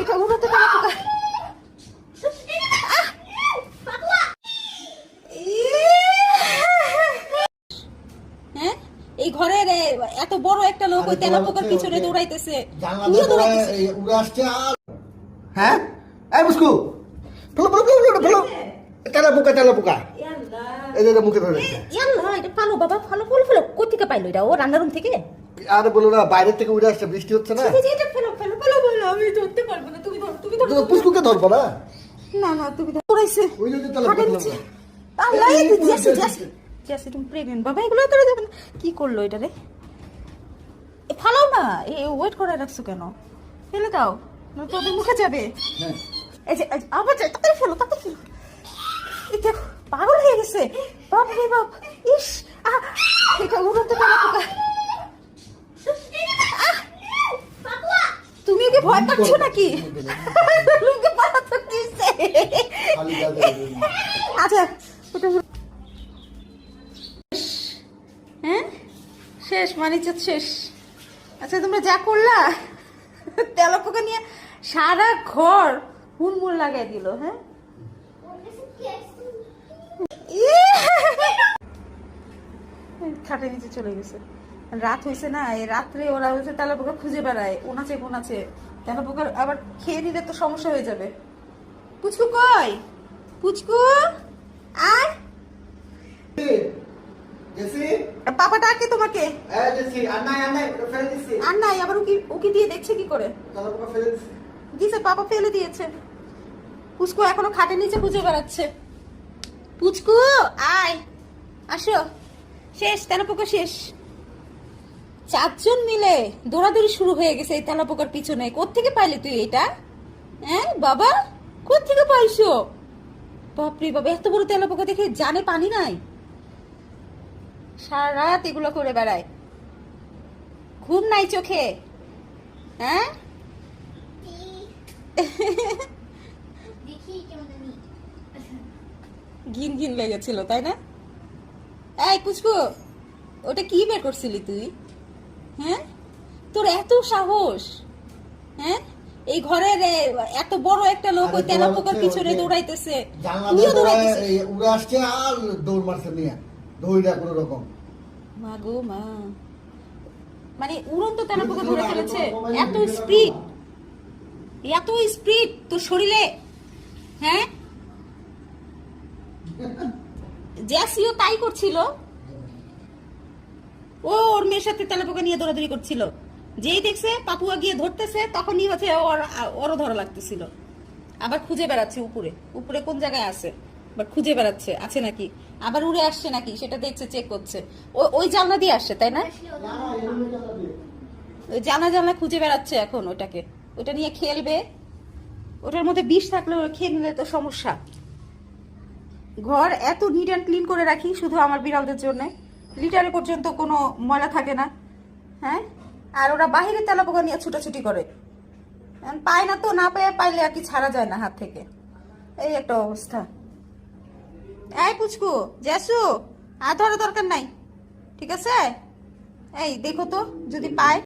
এটা উড়াতে পারা পোকা। হ্যাঁ, এই ঘরের এত বড় একটা লোক ওই তেলা পোকার পিছনে দৌড়াইতেছে। হ্যাঁ এই মুস্কু ফেলো ফেলো ফেলো ফেলো তেলা পোকা তেলা পোকা এই যে মুখে ধরে রেখেছে। ইয়াল্লা এটা ফালো বাবা, ফালো ফেলো ফেলো। কই থেকে পাইলো এটা? ও রান্নার রুম থেকে? আরে বলো না, বাইরে থেকে উড়ে আসছে, বৃষ্টি হচ্ছে না। এটা ফেলো ফেলো ফেলো বলো, আমি ধরতে পারবো না। তুমি ধরো, তুমি ধরো। পুস্কুকে ধরবো না। না না তুমি দৌড়াইছে। ওই যে তেলা পোকা তেলা পোকা। আল্লাহ এই জেসি জেসি জেসি তুমি প্রেগন্যান্ট বাবা, এগুলো তোরা দেখেন কি করলো এটা রে। ফালাও না, এই ওয়েট করে রাখছো কেন? ফেলে দাও না, তোদের মুখে যাবে। হ্যাঁ এই যে আবার তাড়াতাড়ি ফেলো, তাড়াতাড়ি ফেলো। এই দেখো পাগল হয়ে গেছে। বাপ রে বাপ, ইস এটা উড়াতে পারা পোকা। তুমি ওকে ভয় পাচ্ছ নাকি? লোকে পালাতে দিছে। আচ্ছা ওটা হ্যাঁ শেষ, মানিচ শেষ। আচ্ছা তোমরা যা করলা, তেলা পোকা নিয়ে সারা ঘর হুড়মুড় লাগাই দিল। হ্যাঁ খাটের নিচে চলে গেছে। রাত হয়েছে না, এই রাত্রে ওরা হচ্ছে তেলা পোকা খুঁজে বেড়ায়, ওনাছে কোনাছে। তেলা পোকার আবার খেয়ে নিলে তো সমস্যা হয়ে যাবে। পুচকু কই? পুচকু আয়, জেসি পাপা ডাকে তোমাকে। এই জেসি আন্নাই আন্নাই ফেলে দিছি। আর নাই, আবার ওকে ওকে দিয়ে দেখছে কি করে। তেলা পোকা ফেলে দিছি। দিছে, পাপা ফেলে দিয়েছে। পুচকু এখনো খাটের নিচে খুঁজে বেড়াচ্ছে। পুচকু আয়, আসো। শেষ, তেলা পোকা শেষ। 4 জন মিলে দৌড়াদৌড়ি শুরু হয়ে গেছে এই তেলা পোকার পিছনে। কোত্থেকে পাইলি তুই এটা? হ্যাঁ বাবা, কোত্থেকে পাইছো? বাপরে বাবা, এত বড় তেলা পোকা দেখে জানে পানি নাই। সারা রাত এগুলো করে বেড়ায়, ঘুম নাই চোখে। হ্যাঁ ঘিন ঘিন লেগেছিল তাই না? এই পুচকু, ওটা কি বের করছিলি তুই? হ্যাঁ তোর এত সাহস? হ্যাঁ এই ঘরের এত বড় একটা লোক ওই তেলা পোকার পিছনে দৌড়াইতেছে, তুইও দৌড়াইতেছিস। উড়ে আসছে আর দৌড় মারছে নিয়ে দৌড়া কোনো রকম। মা গো মা, মানে উড়ন্ত তেলা পোকা ধরে ফেলেছে। এত স্পিড, এত স্পিড তোর শরীরে। হ্যাঁ জ্যাসিও তাই করছিল। ও ওর মেয়ের সাথে তেলা পোকা নিয়ে দৌড়াদৌড়ি করছিল। যেই দেখছে পাপুয়া গিয়ে ধরতেছে, তখনই হচ্ছে ওরও ধরা লাগতেছিল। আবার খুঁজে বেড়াচ্ছে উপরে, উপরে কোন জায়গায় আছে, বাট খুঁজে বেড়াচ্ছে আছে নাকি, আবার উড়ে আসছে নাকি সেটা দেখছে, চেক করছে। ওই জানলা দিয়ে আসছে তাই না? ওই জানলা খুঁজে বেড়াচ্ছে এখন ওটাকে, ওটা নিয়ে খেলবে। ওটার মধ্যে বিষ থাকলে খেয়ে নিলে তো সমস্যা। ঘর এত নিট অ্যান্ড ক্লিন করে রাখি শুধু আমার বিড়ালদের জন্য, লিটারে পর্যন্ত কোনো ময়লা থাকে না। হ্যাঁ আর ওরা বাহিরে তেলা পোকা নিয়ে ছুটাছুটি করে, পায় না তো, না পাইলে আর কি ছাড়া যায় না হাত থেকে। এই একটা অবস্থা। এই পুচকু জ্যাসু আর ধরা দরকার নাই, ঠিক আছে? এই দেখো তো যদি পায়।